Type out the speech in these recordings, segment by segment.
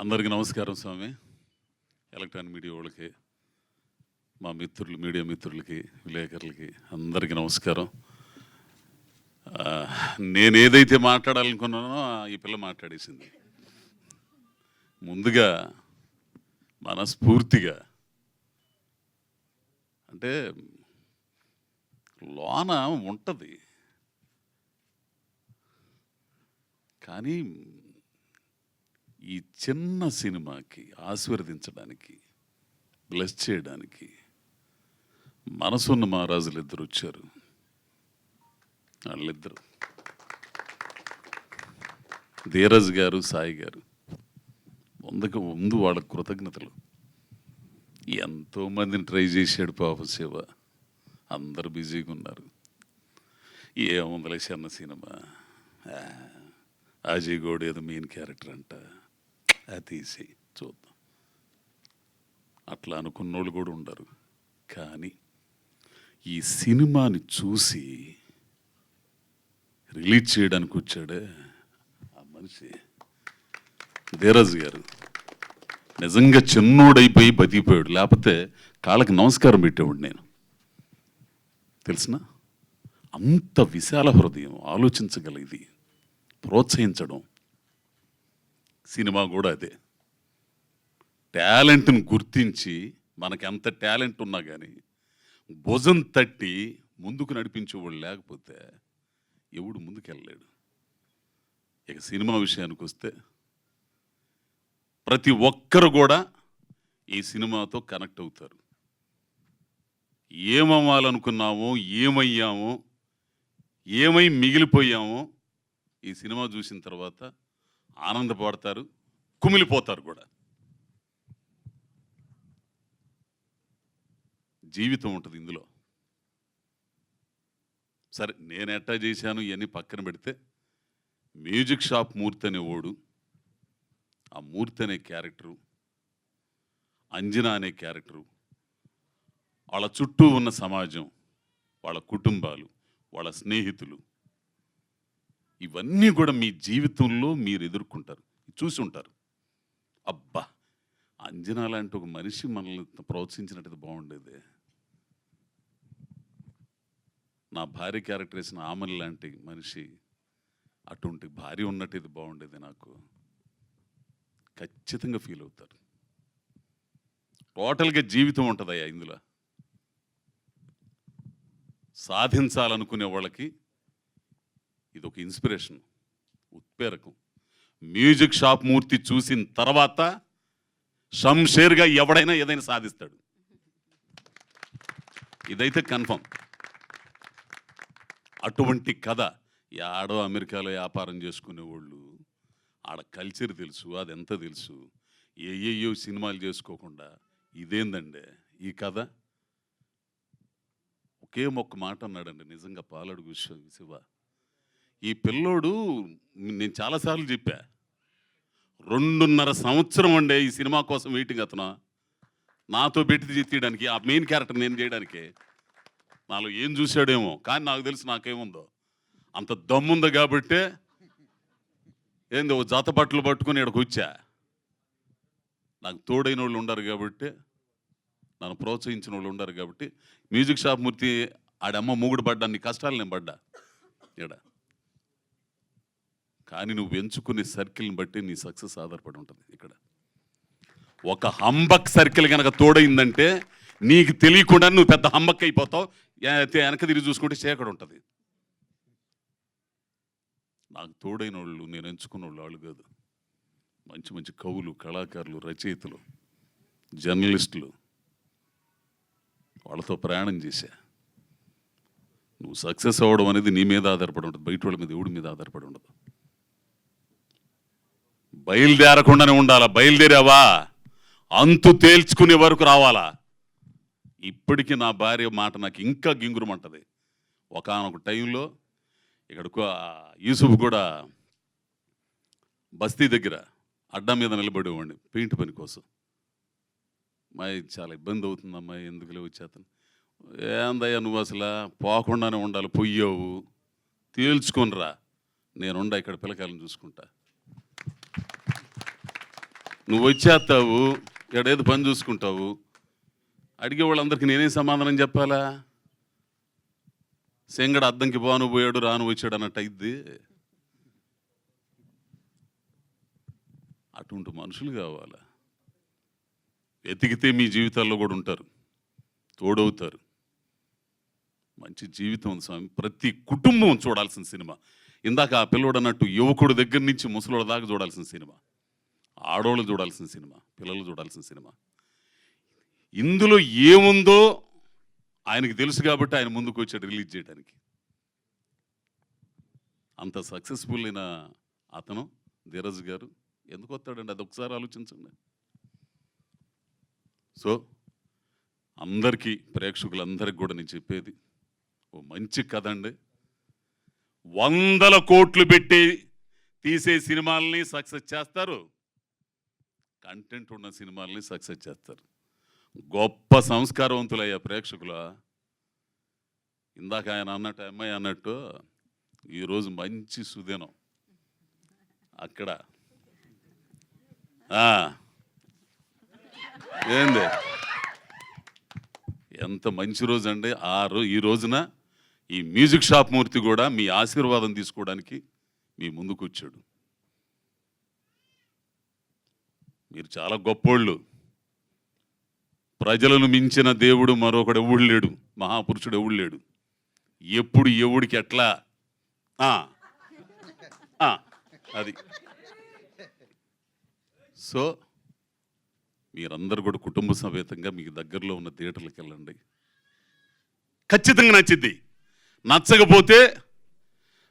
అందరికీ నమస్కారం స్వామి. Electronic media వాళ్ళకి, మా మిత్రులు, మీడియా మిత్రులకి, విలేకరులకి అందరికీ నమస్కారం. నేను ఏదైతే మాట్లాడాలనుకున్నానో ఈ పిల్ల మాట్లాడేసింది. ముందుగా మనస్ఫూర్తిగా అంటే లోన ఉంటుంది, కానీ ఈ చిన్న సినిమాకి ఆశీర్వదించడానికి, బ్లెస్ చేయడానికి మనసున్న మహారాజులు ఇద్దరు వచ్చారు. వాళ్ళిద్దరు ధీరజ్ గారు, సాయి గారు. ముందు వాళ్ళ కృతజ్ఞతలు. ఎంతోమందిని ట్రై చేశాడు పాప శివ, అందరు బిజీగా ఉన్నారు. ఏముందలే చిన్న సినిమా, అజయ్ గౌడ్ ఏదో మెయిన్ క్యారెక్టర్ అంట, అది తీసి చూద్దాం అట్లా అనుకున్నోళ్ళు కూడా ఉండరు. కానీ ఈ సినిమాని చూసి రిలీజ్ చేయడానికి వచ్చాడే ఆ మనిషి ధీరజ్ గారు, నిజంగా చిన్నోడైపోయి బతికిపోయాడు. లేకపోతే కాళ్ళకి నమస్కారం పెట్టేవాడు నేను, తెలిసిన అంత విశాల హృదయం, ఆలోచించగలిగింది, ప్రోత్సహించడం. సినిమా కూడా అదే, టాలెంట్ని గుర్తించి మనకి ఎంత టాలెంట్ ఉన్నా కానీ భుజం తట్టి ముందుకు నడిపించేవాళ్ళు లేకపోతే ఎవడు ముందుకెళ్ళలేడు. ఇక సినిమా విషయానికి వస్తే ప్రతి ఒక్కరు కూడా ఈ సినిమాతో కనెక్ట్ అవుతారు. ఏమవ్వాలనుకున్నామో, ఏమయ్యామో, ఏమై మిగిలిపోయామో ఈ సినిమా చూసిన తర్వాత ఆనందపడతారు, కుమిలిపోతారు కూడా. జీవితం ఉంటుంది ఇందులో. సరే, నేను ఎట్టా చేశాను ఇవన్నీ పక్కన పెడితే, మ్యూజిక్ షాప్ మూర్తి అనే ఓడు, ఆ మూర్తి అనే క్యారెక్టరు, అంజనా అనే క్యారెక్టరు, వాళ్ళ చుట్టూ ఉన్న సమాజం, వాళ్ళ కుటుంబాలు, వాళ్ళ స్నేహితులు, ఇవన్నీ కూడా మీ జీవితంలో మీరు ఎదుర్కొంటారు, చూసి ఉంటారు. అబ్బా, అంజనా లాంటి ఒక మనిషి మనల్ని ప్రోత్సహించినట్టు బాగుండేది. నా భార్య క్యారెక్టర్ వేసిన ఆమెన్ లాంటి మనిషి, అటువంటి భార్య ఉన్నట్టు ఇది బాగుండేది, నాకు ఖచ్చితంగా ఫీల్ అవుతారు. టోటల్గా జీవితం ఉంటుందయ్యా ఇందులో. సాధించాలనుకునే వాళ్ళకి ఇది ఒక ఇన్స్పిరేషన్, ఉత్ప్రేరకం. మ్యూజిక్ షాప్ మూర్తి చూసిన తర్వాత షంషేర్గా ఎవడైనా ఏదైనా సాధిస్తాడు, ఇదైతే కన్ఫర్మ్. అటువంటి కథ. ఆడో అమెరికాలో వ్యాపారం చేసుకునేవాళ్ళు, ఆడ కల్చర్ తెలుసు, అదెంత తెలుసు, ఏయో సినిమాలు చేసుకోకుండా ఇదేందండి ఈ కథ. ఒకే ఒక్క మాట అన్నాడండి, నిజంగా పాలడుగు శివ. ఈ పిల్లోడు, నేను చాలాసార్లు చెప్పా, 2.5 సంవత్సరం అండే ఈ సినిమా కోసం వెయిటింగ్. అతను నాతో పెట్టి తీయడానికి, ఆ మెయిన్ క్యారెక్టర్ నేను చేయడానికి. నాలో ఏం చూశాడేమో, కానీ నాకు తెలుసు నాకేముందో. అంత దమ్ముంది కాబట్టే ఏందో జాత బట్టలు పట్టుకుని ఇక్కడికి వచ్చా. నాకు తోడైన వాళ్ళు ఉండరు కాబట్టి, నన్ను ప్రోత్సహించిన వాళ్ళు ఉండరు కాబట్టి. మ్యూజిక్ షాప్ మూర్తి ఆడమ్మ మూగుడు పడ్డా, నీ కష్టాలు నేను పడ్డా ఇక్కడ. కానీ నువ్వు ఎంచుకునే సర్కిల్ని బట్టి నీ సక్సెస్ ఆధారపడి ఉంటుంది. ఇక్కడ ఒక హంబక్ సర్కిల్ కనుక తోడైందంటే నీకు తెలియకుండా నువ్వు పెద్ద హంబక్ అయిపోతావు. వెనక తిరిగి చూసుకుంటే చీకటి ఉంటుంది. నాకు తోడైన వాళ్ళు, నేను ఎంచుకున్న వాళ్ళు కాదు, మంచి మంచి కవులు, కళాకారులు, రచయితలు, జర్నలిస్టులు, వాళ్ళతో ప్రయాణం చేశా. నువ్వు సక్సెస్ అవ్వడం అనేది నీ మీద ఆధారపడి ఉంటుంది, బయట వాళ్ళ మీద, ఎవడి మీద ఆధారపడి ఉండదు. బయలుదేరకుండానే ఉండాలా. బయలుదేరావా అంతు తేల్చుకునే వరకు రావాలా. ఇప్పటికీ నా భార్య మాట నాకు ఇంకా గింగురమంటది. ఒకానొక టైంలో ఇక్కడికి యూసుఫ్ కూడా బస్తీ దగ్గర అడ్డా మీద నిలబడేవాడిని పెయింట్ పని కోసం. అమ్మాయి చాలా ఇబ్బంది అవుతుంది అమ్మాయి, ఎందుకులే వచ్చేతను. ఏందయ్యా నువ్వు అసలు పోకుండానే ఉండాలి, పొయ్యావు, తేల్చుకొనిరా, నేనుండా ఇక్కడ పిల్లకాయలను చూసుకుంటా. నువ్వు వచ్చేస్తావు, ఎడేది పని చూసుకుంటావు. అడిగే వాళ్ళందరికీ నేనే సమాధానం చెప్పాలా? సెంగడ అద్దంకి పోను పోయాడు రాను వచ్చాడు అన్నట్టు అయింది. అటువంటి మనుషులు కావాలా? వెతికితే మీ జీవితాల్లో కూడా ఉంటారు, తోడవుతారు. మంచి జీవితం ఉంది స్వామి. ప్రతి కుటుంబం చూడాల్సిన సినిమా. ఇందాక ఆ పిల్లోడు అన్నట్టు యువకుడు దగ్గర నుంచి ముసలోడు దాకా చూడాల్సిన సినిమా, ఆడవాళ్ళు చూడాల్సిన సినిమా, పిల్లలు చూడాల్సిన సినిమా. ఇందులో ఏముందో ఆయనకి తెలుసు కాబట్టి ఆయన ముందుకు వచ్చాడు రిలీజ్ చేయడానికి. అంత సక్సెస్ఫుల్ అయిన అతను ధీరజ్ గారు ఎందుకు వస్తాడండి? అది ఒకసారి ఆలోచించండి. సో అందరికీ, ప్రేక్షకులందరికీ కూడా నేను చెప్పేది, ఓ మంచి కథ అండి. 100 కోట్లు పెట్టి తీసే సినిమాలని సక్సెస్ చేస్తారు, కంటెంట్ ఉన్న సినిమాలని సక్సెస్ చేస్తారు. గొప్ప సంస్కారవంతులయ్యా ప్రేక్షకుల. ఇందాక ఆయన అన్నట్టు, అమ్మాయి అన్నట్టు, ఈరోజు మంచి సుదినం అక్కడ. ఏంది ఎంత మంచి రోజు అండి. ఈ రోజున ఈ మ్యూజిక్ షాప్ మూర్తి కూడా మీ ఆశీర్వాదం తీసుకోవడానికి మీ ముందుకు వచ్చాడు. మీరు చాలా గొప్పోళ్ళు. ప్రజలను మించిన దేవుడు మరొకడు ఎవడు లేడు, మహాపురుషుడు ఎవడు లేడు. ఎప్పుడు ఎవడికి ఎట్లా అది. సో మీరందరూ కూడా కుటుంబ సమేతంగా మీకు దగ్గరలో ఉన్న థియేటర్లకు వెళ్ళండి. ఖచ్చితంగా నచ్చిద్ది. నచ్చకపోతే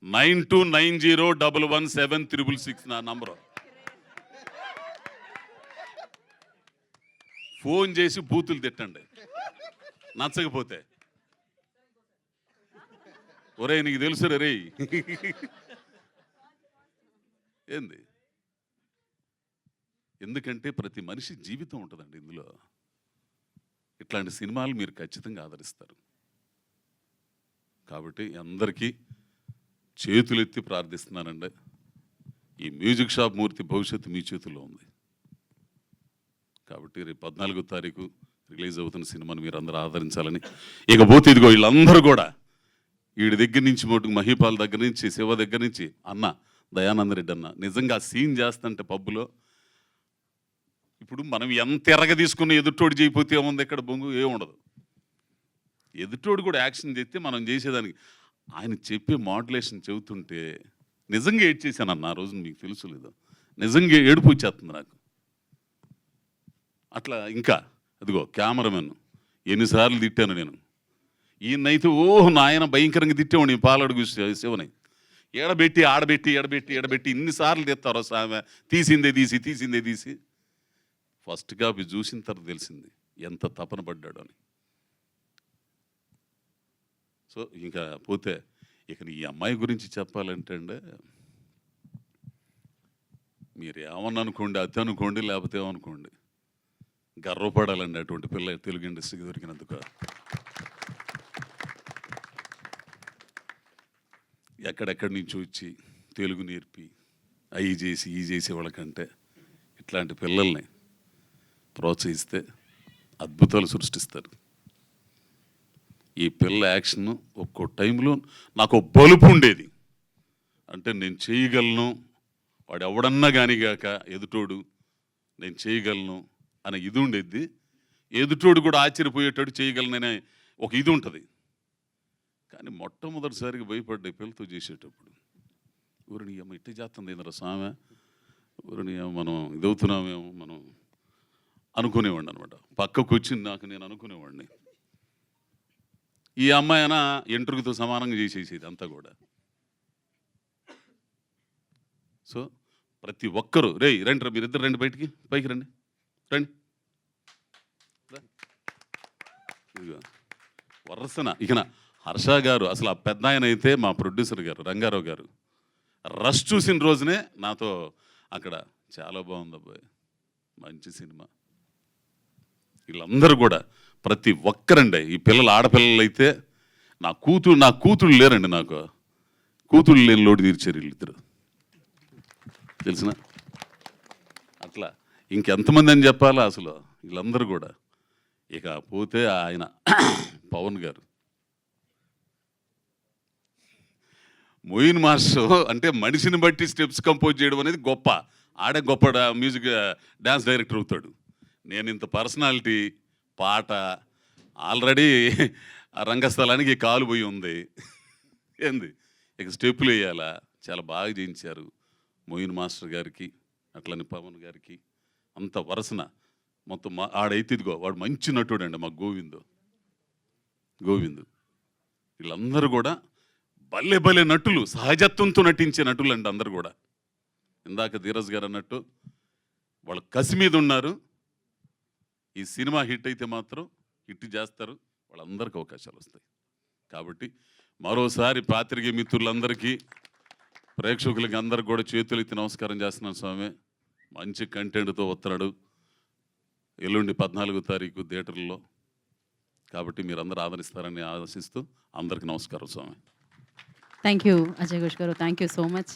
9290117666 నా నంబరు. ఫోన్ చేసి బూతులు తిట్టండి నచ్చకపోతే. ఒరే నీకు తెలుసు రే ఏంది. ఎందుకంటే ప్రతి మనిషి జీవితం ఉంటుందండి ఇందులో. ఇట్లాంటి సినిమాలు మీరు ఖచ్చితంగా ఆదరిస్తారు. కాబట్టి అందరికీ చేతులెత్తి ప్రార్థిస్తున్నానండి. ఈ మ్యూజిక్ షాప్ మూర్తి భవిష్యత్తు మీ చేతుల్లో ఉంది. కాబట్టి రేపు 14వ తారీఖు రిలీజ్ అవుతున్న సినిమాని మీరు అందరూ ఆదరించాలని. ఇకపోతే ఇదిగో వీళ్ళందరూ కూడా వీడి దగ్గర నుంచి మటుకు మహీపాల్ దగ్గర నుంచి, శివ దగ్గర నుంచి, అన్న దయానంద రెడ్డి అన్న నిజంగా సీన్ చేస్తుంటే పబ్బులో, ఇప్పుడు మనం ఎంత ఎరగ తీసుకున్న ఎదుటోడు చేయకపోతే ఏముంది, ఎక్కడ బొంగు ఏముండదు. ఎదుటోడు కూడా యాక్షన్ చేస్తే మనం చేసేదానికి. ఆయన చెప్పే మాడ్యులేషన్ చెబుతుంటే నిజంగా ఏడ్చేసానన్న ఆ రోజు. మీకు తెలుసు లేదు, నిజంగా ఏడుపు వచ్చేస్తుంది నాకు. అట్లా ఇంకా అదిగో కెమెరామెన్ ఎన్నిసార్లు తిట్టాను నేను. ఈయనైతే నాయన భయంకరంగా తిట్టేవాడు ఈ పాలడుగు శివని. ఎడబెట్టి ఆడబెట్టి ఎడబెట్టి ఎడబెట్టి ఇన్నిసార్లు తెస్తారు సామె. తీసిందే తీసి ఫస్ట్ కాపీ చూసిన తర్వాత తెలిసింది ఎంత తపన పడ్డాడు అని. సో ఇంకా పోతే ఇక ఈ అమ్మాయి గురించి చెప్పాలంటే అండి, మీరు ఏమన్నా అనుకోండి, అతి అనుకోండి, లేకపోతే ఏమనుకోండి, గర్వపడాలండి అటువంటి పిల్ల తెలుగు ఇండస్ట్రీకి దొరికినందుకు. ఎక్కడెక్కడి నుంచి వచ్చి తెలుగు నేర్పి అవి చేసి ఈ చేసే వాళ్ళకంటే ఇట్లాంటి పిల్లల్ని ప్రోత్సహిస్తే అద్భుతాలు సృష్టిస్తారు. ఈ పిల్ల యాక్షన్ ఒక్కో టైంలో నాకు బలుపు ఉండేది. అంటే నేను చేయగలను, వాడు ఎవడన్నా కానిగాక ఎదుటోడు నేను చేయగలను అనే ఇది ఉండేది. ఎదుటోడు కూడా ఆశ్చర్యపోయేటట్టు చేయగలననే ఒక ఇది ఉంటుంది. కానీ మొట్టమొదటిసారిగా భయపడ్డా పిల్లతో చేసేటప్పుడు. ఊరిని అమ్మ ఇట్టే చేస్తుంది ఏంద్ర సామె, ఊరిని మనం ఇదవుతున్నామేమో మనం అనుకునేవాడిని అనమాట. పక్కకు వచ్చి నేను అనుకునేవాడిని, ఈ అమ్మాయి అయినా ఎంట్రుకతో సమానంగా చేసేసేది అంతా కూడా. సో ప్రతి ఒక్కరూ రండి మీరిద్దరు రండి, పైకి రండి. వరసన ఇకన హర్ష గారు అసలు ఆ పెద్ద ఆయన అయితే మా ప్రొడ్యూసర్ గారు రంగారావు గారు రష్ చూసిన రోజునే నాతో అక్కడ చాలా బాగుంది అబ్బాయి, మంచి సినిమా. వీళ్ళందరూ కూడా ప్రతి ఒక్కరండి. ఈ పిల్లలు ఆడపిల్లలు అయితే నా కూతుళ్ళు లేరండి, నాకు కూతుళ్ళు లేని లోటు తీర్చారు వీళ్ళిద్దరు, తెలిసిన. అట్లా ఇంకెంతమంది అని చెప్పాలా అసలు వీళ్ళందరూ కూడా. ఇక పోతే ఆయన పవన్ గారు, మొయిన్ మాస్టర్ అంటే మనిషిని బట్టి స్టెప్స్ కంపోజ్ చేయడం అనేది గొప్ప. ఆడే గొప్ప మ్యూజిక్ డ్యాన్స్ డైరెక్టర్ అవుతాడు. నేను ఇంత పర్సనాలిటీ, పాట ఆల్రెడీ ఆ రంగస్థలానికి కాలు పోయి ఉంది. ఏంది ఇక స్టెప్పులు వేయాలా, చాలా బాగా చేయించారు మొయిన్ మాస్టర్ గారికి, అట్లని పవన్ గారికి. అంత వరసన మొత్తం ఆడైతే ఇదిగో వాడు మంచి నటుడు అండి, మా గోవిందు వీళ్ళందరూ కూడా భలే భలే నటులు, సహజత్వంతో నటించే నటులు అండి అందరు కూడా. ఇందాక ధీరజ్ గారు అన్నట్టు వాళ్ళు కసి మీద ఉన్నారు. ఈ సినిమా హిట్ అయితే మాత్రం హిట్ చేస్తారు, వాళ్ళందరికీ అవకాశాలు వస్తాయి. కాబట్టి మరోసారి పాత్రికేయ మిత్రులందరికీ, ప్రేక్షకులకి అందరికి కూడా చేతులు ఎత్తి నమస్కారం చేస్తున్నాను స్వామి. మంచి కంటెంట్తో వస్తున్నాడు ఎల్లుండి 14వ తారీఖు థియేటర్లో. కాబట్టి మీరు అందరూ ఆదరిస్తారని ఆశిస్తూ అందరికీ నమస్కారం స్వామి. థ్యాంక్ యూ అజయ్ ఘోష్ గారు, థ్యాంక్ యూ సో మచ్.